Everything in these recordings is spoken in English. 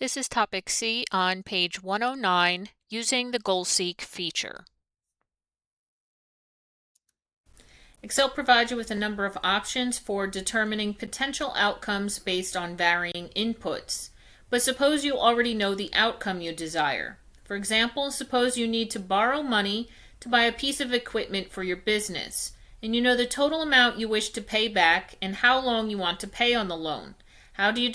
This is topic C on page 109, using the goal seek feature. Excel provides you with a number of options for determining potential outcomes based on varying inputs. But suppose you already know the outcome you desire. For example, suppose you need to borrow money to buy a piece of equipment for your business, and you know the total amount you wish to pay back and how long you want to pay on the loan. How do you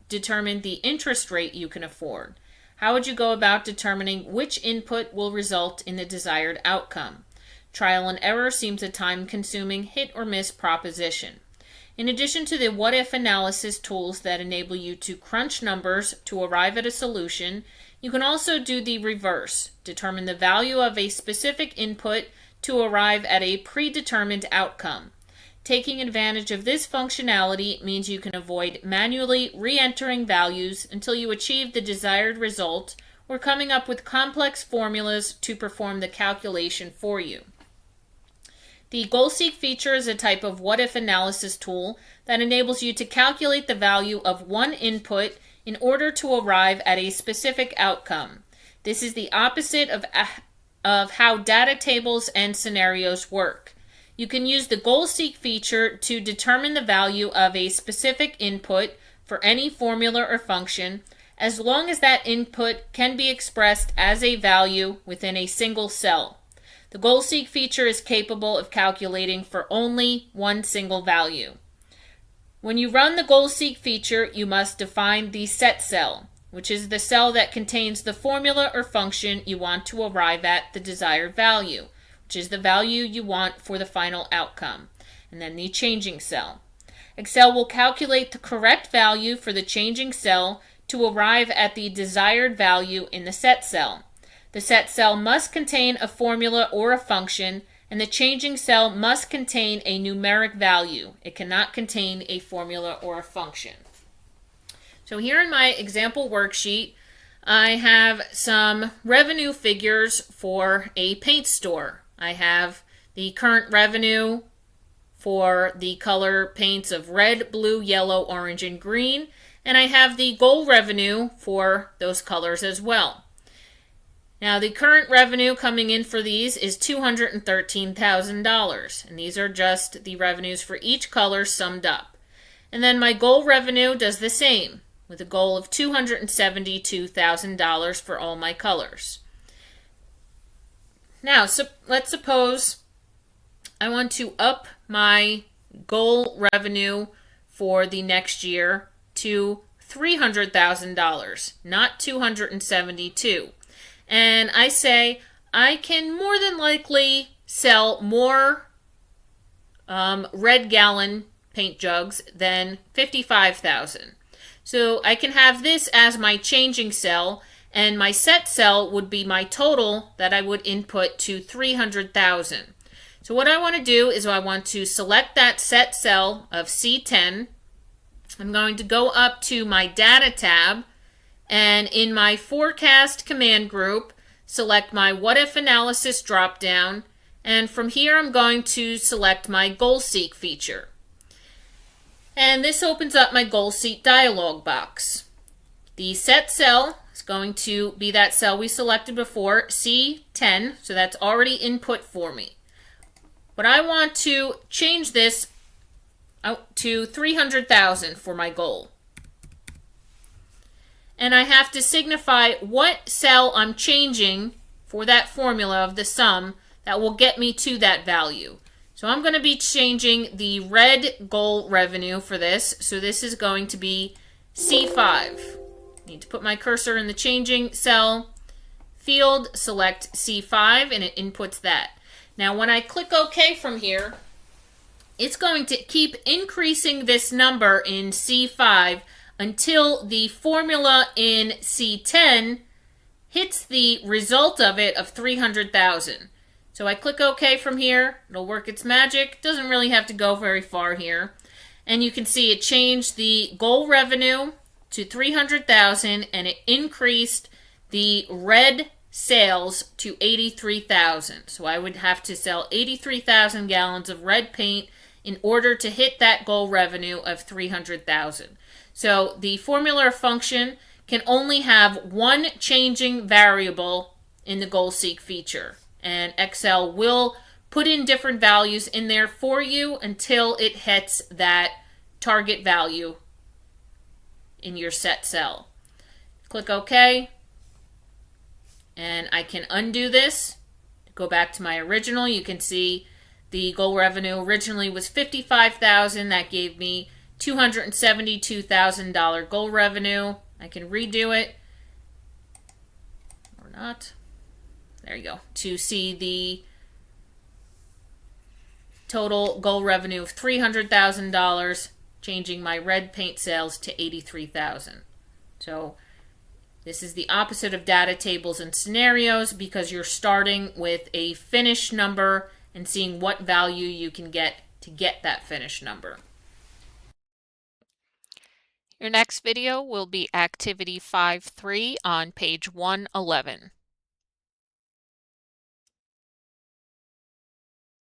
determine the interest rate you can afford? How would you go about determining which input will result in the desired outcome? Trial and error seems a time-consuming hit-or-miss proposition. In addition to the what-if analysis tools that enable you to crunch numbers to arrive at a solution, you can also do the reverse, determine the value of a specific input to arrive at a predetermined outcome. Taking advantage of this functionality means you can avoid manually re-entering values until you achieve the desired result or coming up with complex formulas to perform the calculation for you. The goal seek feature is a type of what-if analysis tool that enables you to calculate the value of one input in order to arrive at a specific outcome. This is the opposite of how data tables and scenarios work. You can use the goal seek feature to determine the value of a specific input for any formula or function, as long as that input can be expressed as a value within a single cell. The goal seek feature is capable of calculating for only one single value. When you run the goal seek feature, you must define the set cell, which is the cell that contains the formula or function you want to arrive at the desired value, which is the value you want for the final outcome, and then the changing cell. Excel will calculate the correct value for the changing cell to arrive at the desired value in the set cell. The set cell must contain a formula or a function, and the changing cell must contain a numeric value. It cannot contain a formula or a function. So here in my example worksheet, I have some revenue figures for a paint store. I have the current revenue for the color paints of red, blue, yellow, orange, and green, and I have the goal revenue for those colors as well. Now, the current revenue coming in for these is $213,000, and these are just the revenues for each color summed up. And then my goal revenue does the same, with a goal of $272,000 for all my colors. Now, let's suppose I want to up my goal revenue for the next year to $300,000, not $272,000. And I say I can more than likely sell more red gallon paint jugs than 55,000. So I can have this as my changing cell, and my set cell would be my total that I would input to 300,000. So what I want to do is I want to select that set cell of C10. I'm going to go up to my data tab, and in my forecast command group, select my what if analysis drop-down, and from here I'm going to select my goal seek feature. And this opens up my goal seek dialog box. The set cell is going to be that cell we selected before, C10, so that's already input for me. But I want to change this out to 300,000 for my goal. And I have to signify what cell I'm changing for that formula of the sum that will get me to that value. So I'm going to be changing the red goal revenue for this. So this is going to be C5. I need to put my cursor in the changing cell field, select C5, and it inputs that. Now when I click OK from here, it's going to keep increasing this number in C5 until the formula in C10 hits the result of it of 300,000. So I click OK from here. It'll work its magic. Doesn't really have to go very far here. And you can see it changed the goal revenue to 300,000, and it increased the red sales to 83,000. So I would have to sell 83,000 gallons of red paint in order to hit that goal revenue of 300,000. So the formula function can only have one changing variable in the goal seek feature. And Excel will put in different values in there for you until it hits that target value in your set cell. Click OK. And I can undo this. Go back to my original. You can see the goal revenue originally was $55,000. That gave me $272,000 goal revenue. I can redo it or not. There you go. To see the total goal revenue of $300,000, changing my red paint sales to $83,000. So this is the opposite of data tables and scenarios because you're starting with a finished number and seeing what value you can get to get that finished number. Your next video will be activity 5.3 on page 111.